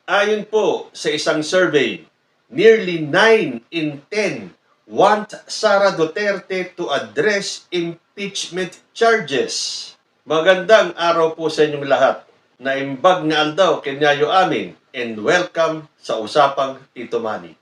Ayon po sa isang survey, nearly 9 in 10 want Sara Duterte to address impeachment charges. Magandang araw po sa inyong lahat. Naimbag nga aldaw kenyayo amin and welcome sa Usapang Tito Manny.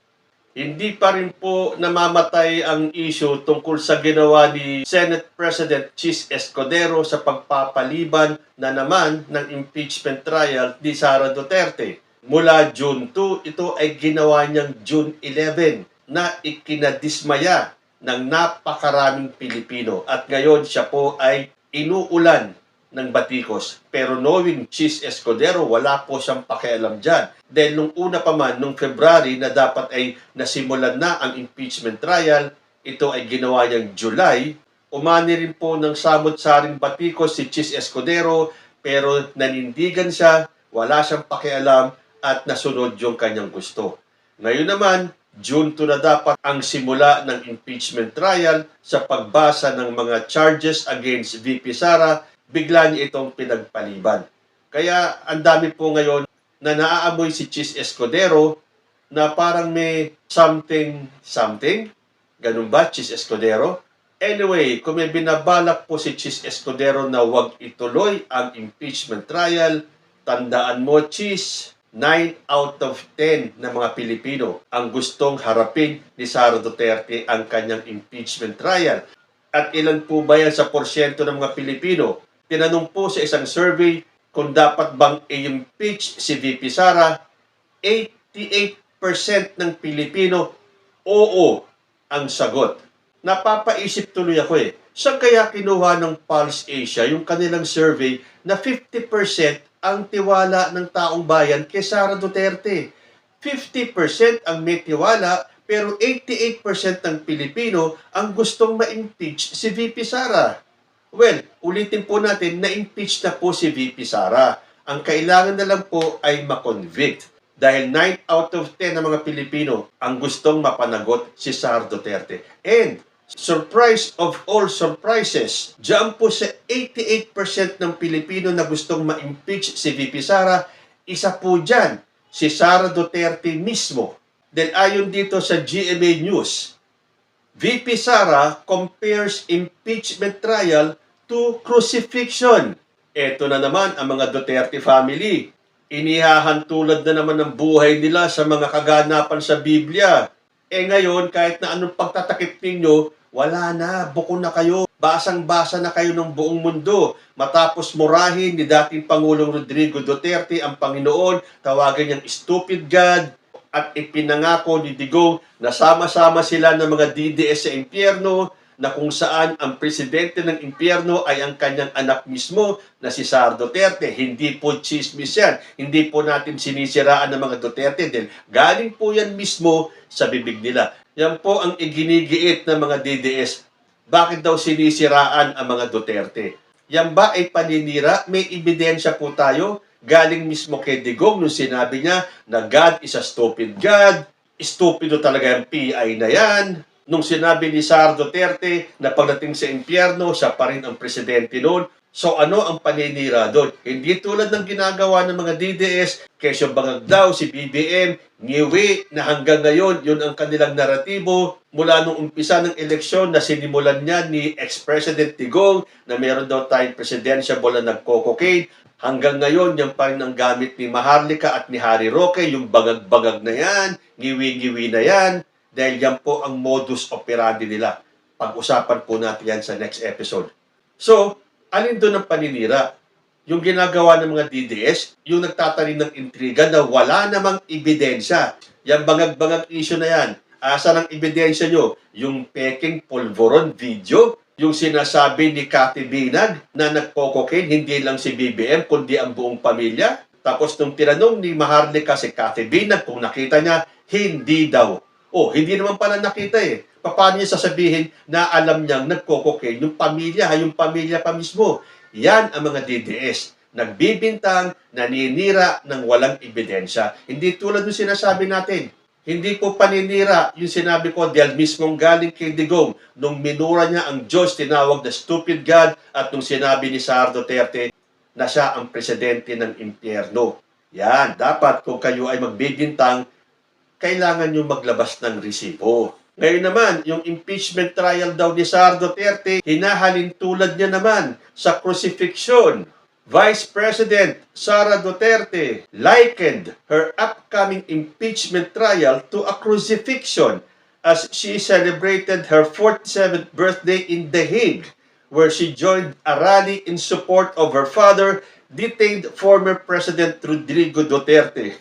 Hindi pa rin po namamatay ang issue tungkol sa ginawa ni Senate President Chis Escudero sa pagpapaliban na naman ng impeachment trial ni Sara Duterte. Mula June 2, ito ay ginawa niyang June 11 na ikinadismaya ng napakaraming Pilipino. At ngayon siya po ay inuulan ng batikos. Pero knowing Chis Escudero, wala po siyang pakialam dyan. Dahil nung una pa man, nung February na dapat ay nasimulan na ang impeachment trial, ito ay ginawa niyang July. Umani rin po ng samot-saring batikos si Chis Escudero, pero nanindigan siya, wala siyang pakialam, at nasunod yung kanyang gusto. Ngayon naman, June 2 na dapat ang simula ng impeachment trial sa pagbasa ng mga charges against VP Sara, bigla niya itong pinagpaliban. Kaya ang dami po ngayon na naaamoy si Chis Escudero na parang may something. Ganun ba, Chis Escudero? Anyway, kung may binabalak po si Chis Escudero na huwag ituloy ang impeachment trial, tandaan mo, Chis, 9 out of 10 ng mga Pilipino ang gustong harapin ni Sara Duterte ang kanyang impeachment trial. At ilan po ba yan sa porsyento ng mga Pilipino? Tinanong po sa isang survey kung dapat bang i-impeach si VP Sara, 88% ng Pilipino, oo ang sagot. Napapaisip tuloy ako saan kaya kinuha ng Pulse Asia yung kanilang survey na 50% ang tiwala ng taong bayan kay Sara Duterte. 50% ang may tiwala, pero 88% ng Pilipino ang gustong ma-impeach si VP Sara. Well, ulitin po natin, na-impeach na po si VP Sara. Ang kailangan na lang po ay ma-convict. Dahil 9 out of 10 ng mga Pilipino ang gustong mapanagot si Sara Duterte. And surprise of all surprises, diyan po sa 88% ng Pilipino na gustong ma-impeach si VP Sara, isa po dyan, si Sara Duterte mismo. Dahil ayon dito sa GMA News, VP Sara compares impeachment trial to crucifixion. Ito na naman ang mga Duterte family. Inihahantulad na naman ang buhay nila sa mga kaganapan sa Biblia. Ngayon, kahit na anong pagtatakip ninyo, wala na, buko na kayo. Basang-basa na kayo ng buong mundo. Matapos murahin ni dating Pangulong Rodrigo Duterte ang Panginoon, tawagan niyang stupid God, at ipinangako ni Digong na sama-sama sila ng mga DDS sa impyerno, na kung saan ang presidente ng impyerno ay ang kanyang anak mismo na si Sara Duterte. Hindi po chismis yan. Hindi po natin sinisiraan ng mga Duterte dahil galing po yan mismo sa bibig nila. Yan po ang iginigiit ng mga DDS. Bakit daw sinisiraan ang mga Duterte? Yan ba ay paninira? May ebidensya po tayo. Galing mismo kay Digong nung sinabi niya na God is a stupid God. Stupido talaga yung PI na yan. Nung sinabi ni Sara Duterte na pagdating sa impyerno, siya pa rin ang presidente noon. So ano ang paninira doon? Hindi tulad ng ginagawa ng mga DDS, kesyo bangag daw si BBM, ngiwi na hanggang ngayon, yun ang kanilang naratibo. Mula nung umpisa ng eleksyon na sinimulan niya ni ex-president Digong na meron daw tayong presidentiable na nagko-cocaine. Hanggang ngayon, yan pa rin ang gamit ni Maharlika at ni Harry Roque, yung bagag-bagag na yan, ngiwi-ngiwi na yan. Dahil yan po ang modus operandi nila. Pag-usapan po natin yan sa next episode. So, alin doon ang paninira? Yung ginagawa ng mga DDS, yung nagtatanim ng intriga na wala namang ebidensya. Yung bangag-bangag issue na yan. Asa ng ebidensya nyo? Yung peking polvoron video? Yung sinasabi ni Cathy Binag na nagpo-cocaine, hindi lang si BBM, kundi ang buong pamilya? Tapos nung tinanong ni Maharlika si Cathy Binag kung nakita niya, hindi daw. Hindi naman pala nakita Paano niya sasabihin na alam niyang nagko-cocaine yung pamilya pa mismo? Yan ang mga DDS. Nagbibintang, naninira ng walang ebidensya. Hindi tulad ng sinasabi natin. Hindi po paninira yung sinabi ko dahil mismong galing kay Digong. Nung minura niya ang Diyos, tinawag na stupid God, at nung sinabi ni Sara Duterte na siya ang presidente ng impyerno. Yan, dapat kung kayo ay magbibintang, kailangan nyo maglabas ng resibo. Ngayon naman, yung impeachment trial daw ni Sara Duterte, hinahalin tulad niya naman sa crucifixion. Vice President Sara Duterte likened her upcoming impeachment trial to a crucifixion as she celebrated her 47th birthday in The Hague, where she joined a rally in support of her father, detained former President Rodrigo Duterte.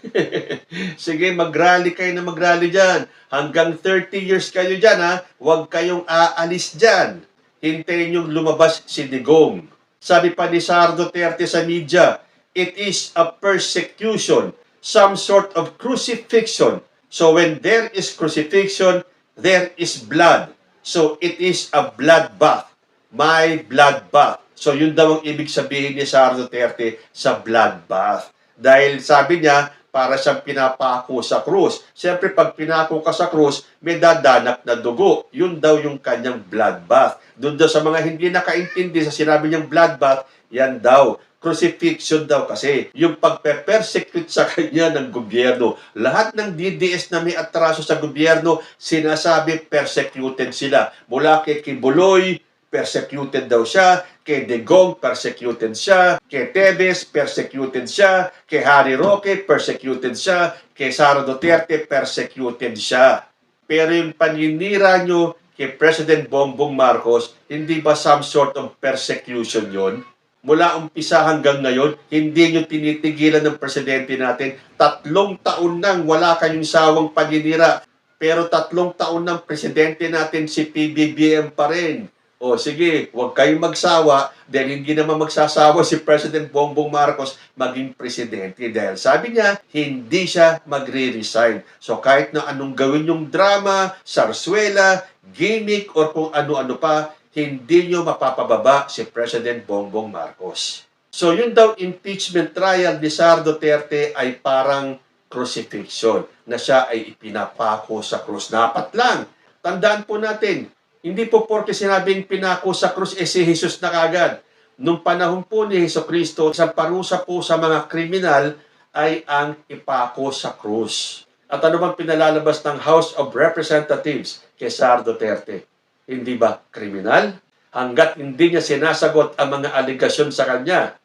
Sige, mag-rally kayo na mag-rally dyan. Hanggang 30 years kayo dyan, ha? Huwag kayong aalis dyan. Hintayin yung lumabas si Digong. Sabi pa ni Sara Duterte sa media, it is a persecution, some sort of crucifixion. So when there is crucifixion, there is blood. So it is a bloodbath. My bloodbath. So yun daw ang ibig sabihin ni Sara Duterte sa bloodbath. Dahil sabi niya, para siyang pinapako sa krus. Siyempre, pag pinako ka sa krus, may dadanak na dugo. Yun daw yung kanyang bloodbath. Doon daw sa mga hindi nakaintindi sa sinabi niyang bloodbath, yan daw. Crucifixion daw kasi. Yung pagpe-persecute sa kanya ng gobyerno. Lahat ng DDS na may atraso sa gobyerno, sinasabi persecuted sila. Mula kay Kibuloy, persecuted daw siya, kay Digong, persecuted siya, kay Tevez, persecuted siya, kay Harry Roque, persecuted siya, kay Sara Duterte, persecuted siya. Pero yung paninira nyo kay President Bongbong Marcos, hindi ba some sort of persecution yon? Mula umpisa hanggang ngayon, hindi nyo tinitigilan ng presidente natin. 3 taon nang wala kayong sawang paninira. Pero 3 taon ng presidente natin si PBBM pa rin. O sige, huwag kayong magsawa dahil hindi naman magsasawa si President Bongbong Marcos maging presidente. Dahil sabi niya, hindi siya magre-resign. So kahit na anong gawin yung drama, sarsuela, gimmick, or kung ano-ano pa, hindi nyo mapapababa si President Bongbong Marcos. So yun daw impeachment trial ni Sara Duterte ay parang crucifixion na siya ay ipinapako sa krus. Dapat lang. Tandaan po natin, hindi po porke sinabing pinako sa krus si Jesus na kagad. Nung panahon po ni Jesucristo, isang parusa po sa mga kriminal ay ang ipako sa krus. At ano bang pinalalabas ng House of Representatives kay Sara Duterte? Hindi ba kriminal? Hanggat hindi niya sinasagot ang mga aligasyon sa kanya,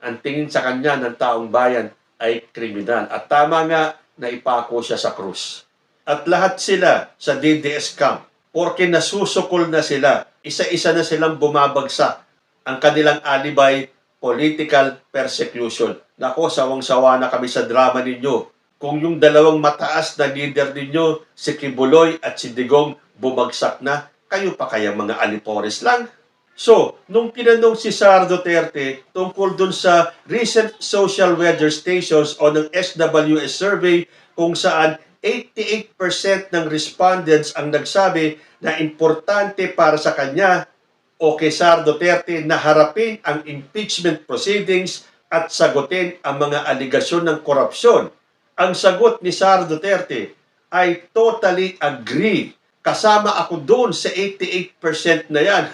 ang tingin sa kanya ng taong bayan ay kriminal. At tama nga na ipako siya sa krus. At lahat sila sa DDS camp, porke nasusukol na sila, isa-isa na silang bumabagsak. Ang kanilang alibay, political persecution. Nako, sawang-sawa na kami sa drama ninyo. Kung yung dalawang mataas na leader ninyo, si Kibuloy at si Digong, bumagsak na, kayo pa kaya mga alipores lang? So, nung tinanong si Sara Duterte tungkol dun sa recent social weather stations o ng SWS survey kung saan 88% ng respondents ang nagsabi na importante para sa kanya o kay Sara Duterte na harapin ang impeachment proceedings at sagutin ang mga aligasyon ng korupsyon. Ang sagot ni Sara Duterte ay totally agree. Kasama ako doon sa 88% na yan.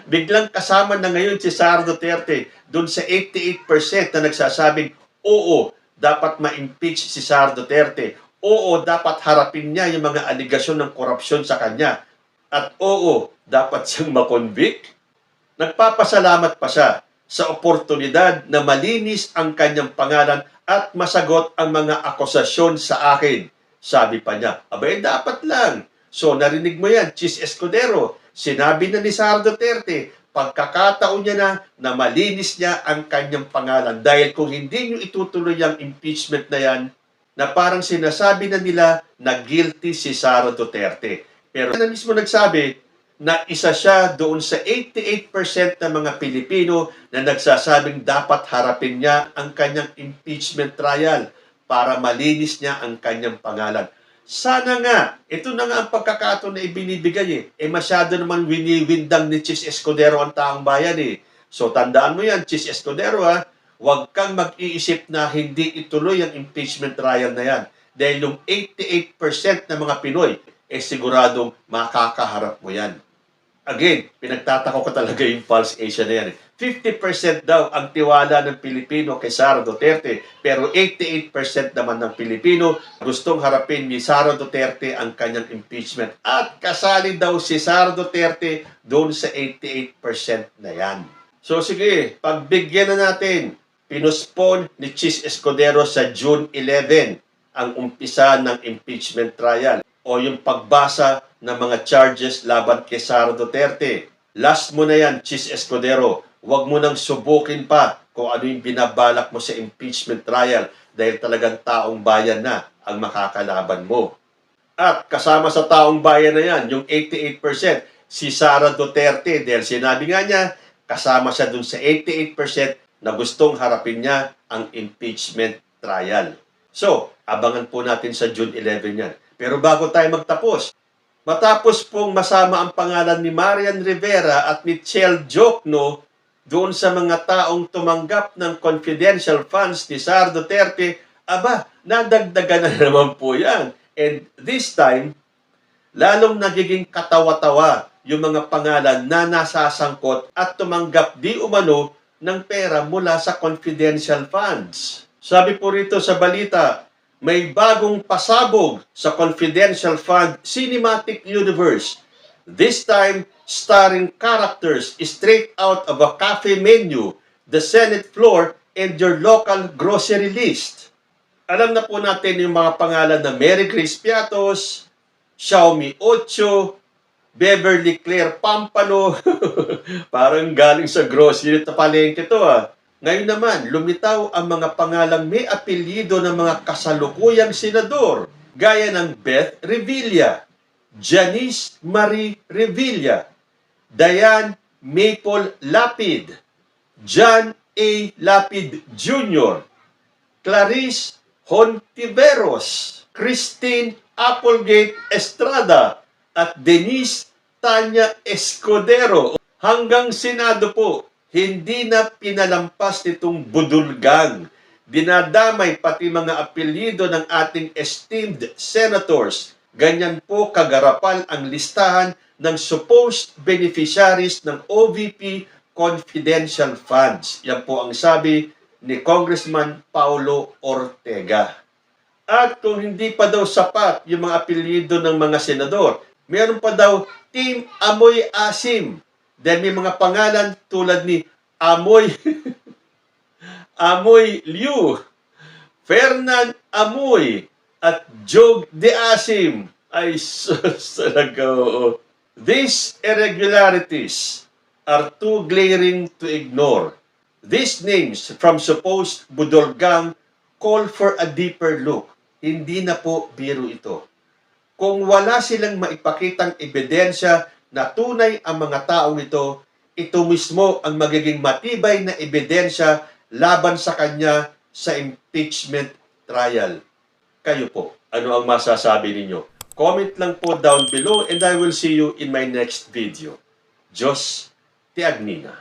Biglang kasama na ngayon si Sara Duterte doon sa 88% na nagsasabing oo, dapat ma-impeach si Sara Duterte. Oo, dapat harapin niya yung mga aligasyon ng korupsyon sa kanya. At oo, dapat siyang makonvict. Nagpapasalamat pa siya sa oportunidad na malinis ang kanyang pangalan at masagot ang mga akusasyon sa akin. Sabi pa niya, abay, dapat lang. So, narinig mo yan, Chis Escudero. Sinabi na ni Sara Duterte, pagkakataon niya na malinis niya ang kanyang pangalan. Dahil kung hindi niyo itutuloy ang impeachment na yan, na parang sinasabi na nila na guilty si Sara Duterte. Pero na mismo nagsabi na isa siya doon sa 88% ng mga Pilipino na nagsasabing dapat harapin niya ang kanyang impeachment trial para malinis niya ang kanyang pangalan. Sana nga, ito na nga ang pagkakataon na ibinibigay masyado naman winiwindang ni Chis Escudero ang taong bayan So tandaan mo yan, Chis Escudero huwag kang mag-iisip na hindi ituloy ang impeachment trial na yan. Dahil yung 88% ng mga Pinoy, siguradong makakaharap mo yan. Again, pinagtataka ko talaga yung Pulse Asia na yan. 50% daw ang tiwala ng Pilipino kay Sara Duterte, pero 88% naman ng Pilipino gustong harapin ni Sara Duterte ang kanyang impeachment. At kasali daw si Sara Duterte doon sa 88% na yan. So sige, pagbigyan na natin. Pinuspon ni Chis Escudero sa June 11 ang umpisa ng impeachment trial o yung pagbasa ng mga charges laban kay Sara Duterte. Last mo na yan, Chis Escudero. Huwag mo nang subukin pa kung ano yung binabalak mo sa impeachment trial dahil talagang taong bayan na ang makakalaban mo. At kasama sa taong bayan na yan, yung 88%, si Sara Duterte dahil sinabi nga niya, kasama siya dun sa 88% na gustong harapin niya ang impeachment trial. So, abangan po natin sa June 11 yan. Pero bago tayo magtapos, matapos pong masama ang pangalan ni Marian Rivera at ni Chel Jokno doon sa mga taong tumanggap ng confidential funds ni Sara Duterte, aba, nadagdagan na naman po yan. And this time, lalong nagiging katawa-tawa yung mga pangalan na nasasangkot at tumanggap di umano ng pera mula sa confidential funds. Sabi po rito sa balita, may bagong pasabog sa confidential fund Cinematic Universe. This time, starring characters straight out of a cafe menu, the Senate floor, and your local grocery list. Alam na po natin yung mga pangalan na Mary Grace Piatos, Xiaomi 8, Beverly Claire Pampano. Parang galing sa grocery na palengke to ah. Ngayon naman, lumitaw ang mga pangalang may apelyido ng mga kasalukuyang senador, gaya ng Beth Revilla, Janice Marie Revilla, Diane Maple Lapid, John A. Lapid Jr., Clarice Hontiveros, Christine Applegate Estrada, at Denise Tanya Escudero. Hanggang Senado po, hindi na pinalampas nitong budulgang. Dinadamay pati mga apelyido ng ating esteemed senators. Ganyan po kagarapal ang listahan ng supposed beneficiaries ng OVP confidential funds. Yan po ang sabi ni Congressman Paulo Ortega. At kung hindi pa daw sapat yung mga apelyido ng mga senador, meron pa daw Team Amoy Asim. Dahil may mga pangalan tulad ni Amoy Amoy Liu, Fernan Amoy, at Jog de Asim. Ay, talaga oo. These irregularities are too glaring to ignore. These names from supposed budolgang call for a deeper look. Hindi na po biro ito. Kung wala silang maipakitang ebidensya na tunay ang mga taong ito mismo ang magiging matibay na ebidensya laban sa kanya sa impeachment trial. Kayo po, ano ang masasabi ninyo? Comment lang po down below and I will see you in my next video. Diyos, ti Agnina.